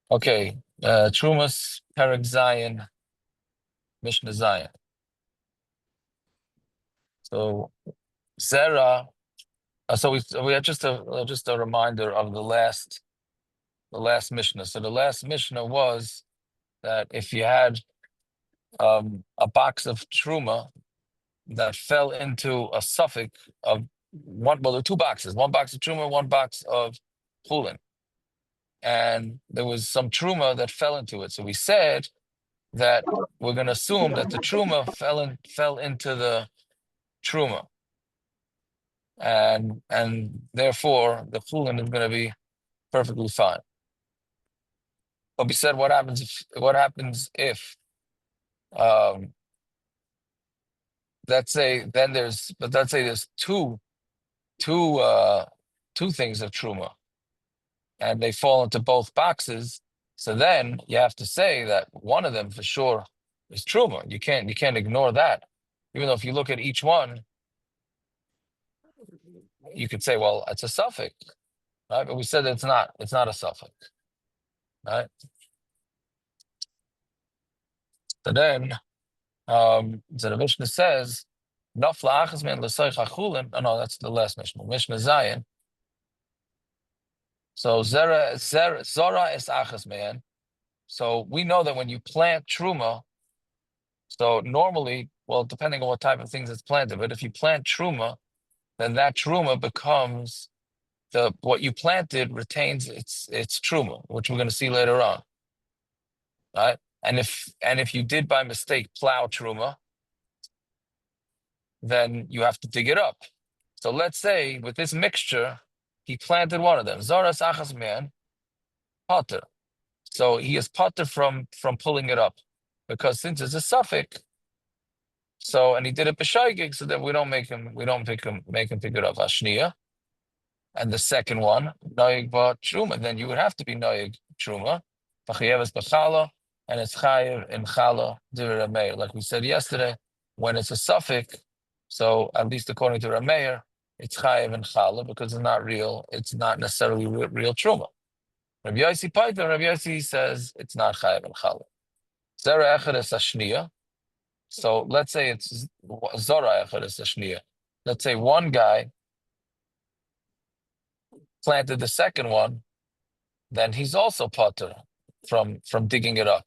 Okay, Terumos, Perek Zion, Mishnah Zion. So Zera. So we had just a reminder of the last Mishnah. So the last Mishnah was that if you had a box of truma that fell into a suffix of one, well, there were two boxes, one box of truma, one box of chulin, and there was some truma that fell into it. So we said that we're going to assume that the truma fell into the truma, and therefore the chulin is going to be perfectly fine. But we said what happens if um, let's say there's two two things of truma and they fall into both boxes. So then you have to say that one of them for sure is truma. You can't ignore that. Even though if you look at each one, you could say, well, it's a suffix, right? But we said that it's not a suffix, right? So then so the Mishnah says, Nafla achas men l'soich achulin. Oh no, that's the last Mishnah. Mishnah Zion. So zora is achas man. So we know that when you plant truma, so normally, well, depending on what type of things it's planted, but if you plant truma, then that truma becomes what you planted retains its truma, which we're going to see later on, right? And if you did by mistake plow truma, then you have to dig it up. So let's say with this mixture, he planted one of them. Zoras achas man, potter. So he is potter from pulling it up, because since it's a suffix, and he did it b'shaygig, so that we don't make him pick it up ashniya. And the second one, noyig ba truma, then you would have to be noyig truma, b'chayevas b'chala, and it's chayev in chala d'ir Rameir. Like we said yesterday, when it's a suffix, so at least according to Rameir, it's chayev in chala because it's not real. It's not necessarily real truma. Rabbi Yossi Paita, Rabbi Yossi says it's not chayev in chala. Zera echad es ashniya. So let's say it's zora echad es ashniya. Let's say one guy planted the second one, then he's also potter from digging it up,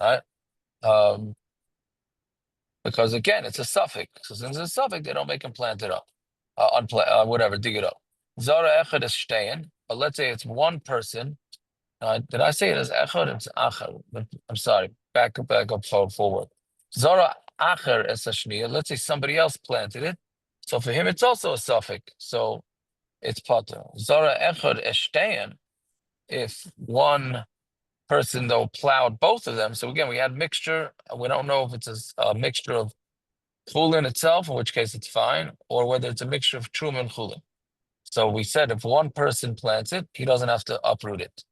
right? Because again, it's a suffix. So since it's a suffix, they don't make him plant it up, whatever, dig it up. Zara echad is stein, but let's say it's one person. Did I say it as echad? It's achar. I'm sorry. Back up, forward. Zara acher es shniya. Let's say somebody else planted it, so for him it's also a suffix. So it's potter. Zara echad es stein. If one person though plowed both of them, so again we had mixture. We don't know if it's a mixture of chulin itself, in which case it's fine, or whether it's a mixture of truma and chulin. So we said if one person plants it, he doesn't have to uproot it.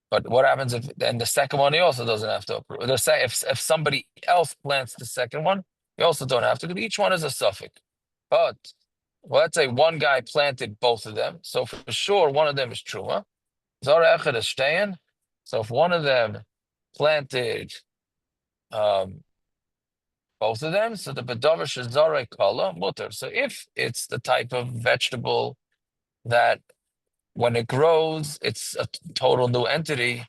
But what happens if then the second one he also doesn't have to uproot? If somebody else plants the second one, you also don't have to, because each one is a suffix. But let's say one guy planted both of them, so for sure one of them is truma. Zara echad is stein. So if one of them planted both of them, so the bedavar shezare kala mutter. So if it's the type of vegetable that when it grows, it's a total new entity,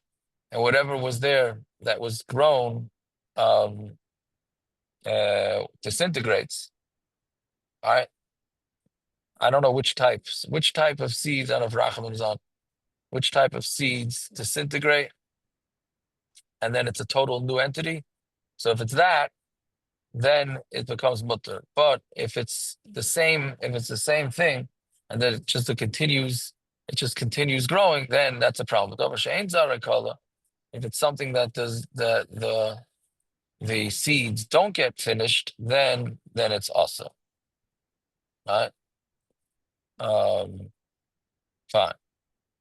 and whatever was there that was grown disintegrates. All right. I don't know which type of seeds out of Rachamim on, which type of seeds disintegrate, and then it's a total new entity. So if it's that, then it becomes mutter. But if it's the same thing, and then it just continues growing, then that's a problem. If it's something that does the seeds don't get finished, then it's also right. Fine.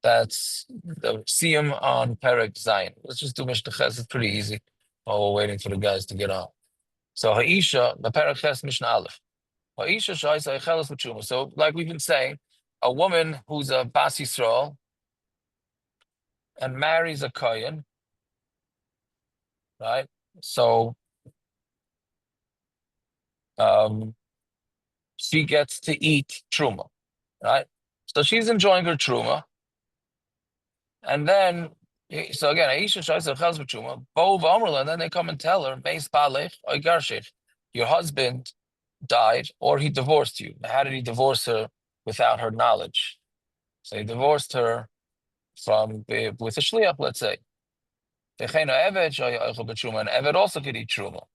That's the siyum on Perek Zion. Let's just do Mishnah Ches. It's pretty easy while we're waiting for the guys to get on. So Ha'isha, the Perek Ches Mishnah Aleph. Ha'isha Shai Sa'icheles L'Truma. So like we've been saying, a woman who's a Bas Yisrael, and marries a kohen, right? So she gets to eat truma, right? So she's enjoying her truma, and then so again, Aisha tries to chaz truma, bo v'amrula, and then they come and tell her, Meis balech oy garshich, your husband died or he divorced you. How did he divorce her without her knowledge? So he divorced her from with a shliach, let's say. And Eved also could eat truma.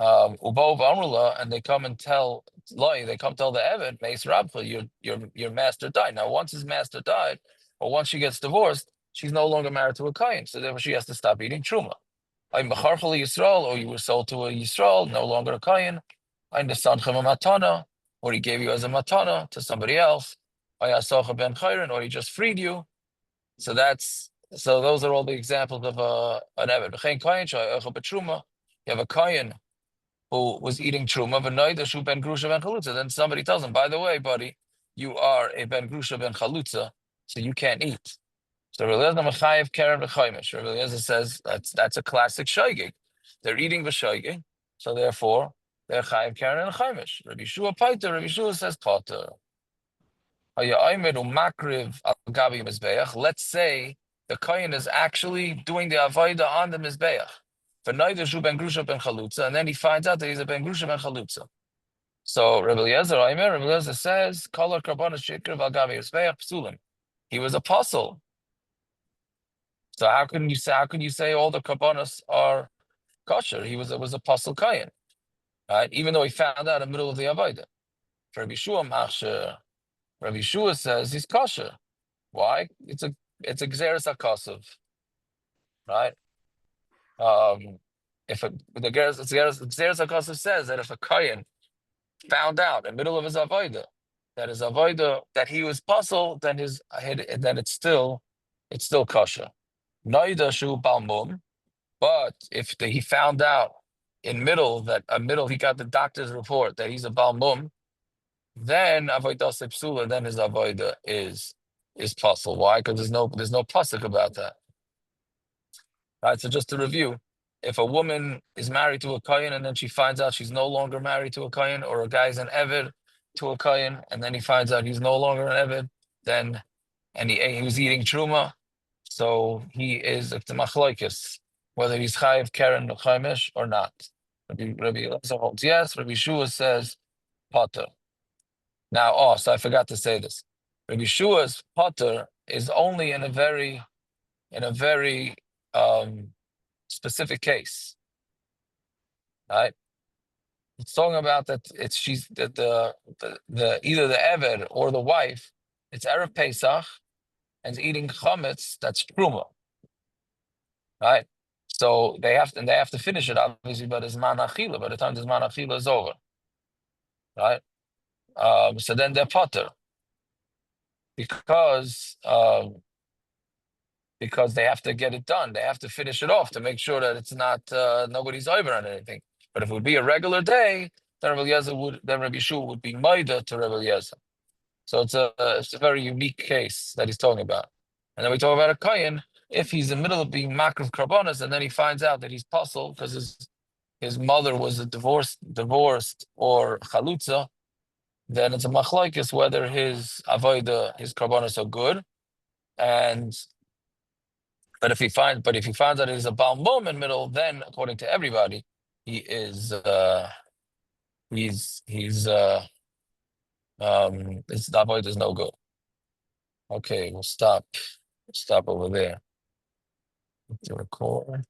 And they come and tell they come tell the Eved, Meis Rabcha, your master died. Now, once his master died, or once she gets divorced, she's no longer married to a kohen, so therefore she has to stop eating truma. I'm Mecharchel Yisrael, or you were sold to a Yisrael, no longer a kohen. I'm the Sanchem Matana, or he gave you as a matana to somebody else. I Asacha ben Chayrin, or he just freed you. So those are all the examples of an Eved. You have a kohen who was eating truma, v'noida ben grusha ben chalutza. Then somebody tells him, by the way, buddy, you are a ben grusha ben chalutza, so you can't eat. So Rabbi Eliezer Machayev Keren v'Chaimish. Rabbi Eliezer says that's a classic shaygig. They're eating v'shaygig, so therefore they're chayev Keren and Chaimish. Rabbi Shua Paiter. Rabbi Shua says Pater. Let's say the kohen is actually doing the avodah on the mizbeach. Ben Grusha ben Chalutza, and then he finds out that he's a Ben Grusha ben Chalutza. So Rabbi Eliezer says, "Kolor karbonos shikra v'agavi mizbeach psulim." He was apostle. So how can you say all the karbonos are kosher? He was apostle kohen, right? Even though he found out in the middle of the avodah. For Rabbi Shua Machsher, Rabbi Shua says he's kosher. Why? It's a gzeres hakosov, right? If the gzeres hakosov says that if a kohen found out in the middle of his avodah that he was puzzled, then it's still kosher. Noida shu balmum, but if he found out in middle he got the doctor's report that he's a balmum, then avodah sepsula, then his avodah is puzzled. Why? Because there's no pasuk about that. Right. So just to review, if a woman is married to a kohen and then she finds out she's no longer married to a kohen, or a guy's an eved to a kohen and then he finds out he's no longer an eved, and he was eating truma, so he is a machloikis whether he's chayiv keren chaimish or not. Rabbi Eliezer holds yes. Rabbi Shua says potter. Now, so I forgot to say this. Rabbi Shua's potter is only in a very specific case, right? It's talking about that she's that the either the eved or the wife, it's erev Pesach and is eating chametz, that's truma, right? So they have to finish it obviously, but it's man achila. By the time this man achila is over, right? So then they're potter because they have to get it done. They have to finish it off to make sure that it's not nobody's over on anything. But if it would be a regular day, then Rabbi Shua would be Maida to Rabbi Eliezer. So it's a very unique case that he's talking about. And then we talk about a kohen, if he's in the middle of being makriv karbonos, and then he finds out that he's puzzled because his mother was a divorced or chalutza, then it's a machlokes whether his avodah, his karbonos are good, but if he finds out he's a baal mum in the middle, then according to everybody, he is his avodah is no good. Okay, we'll stop over there to record.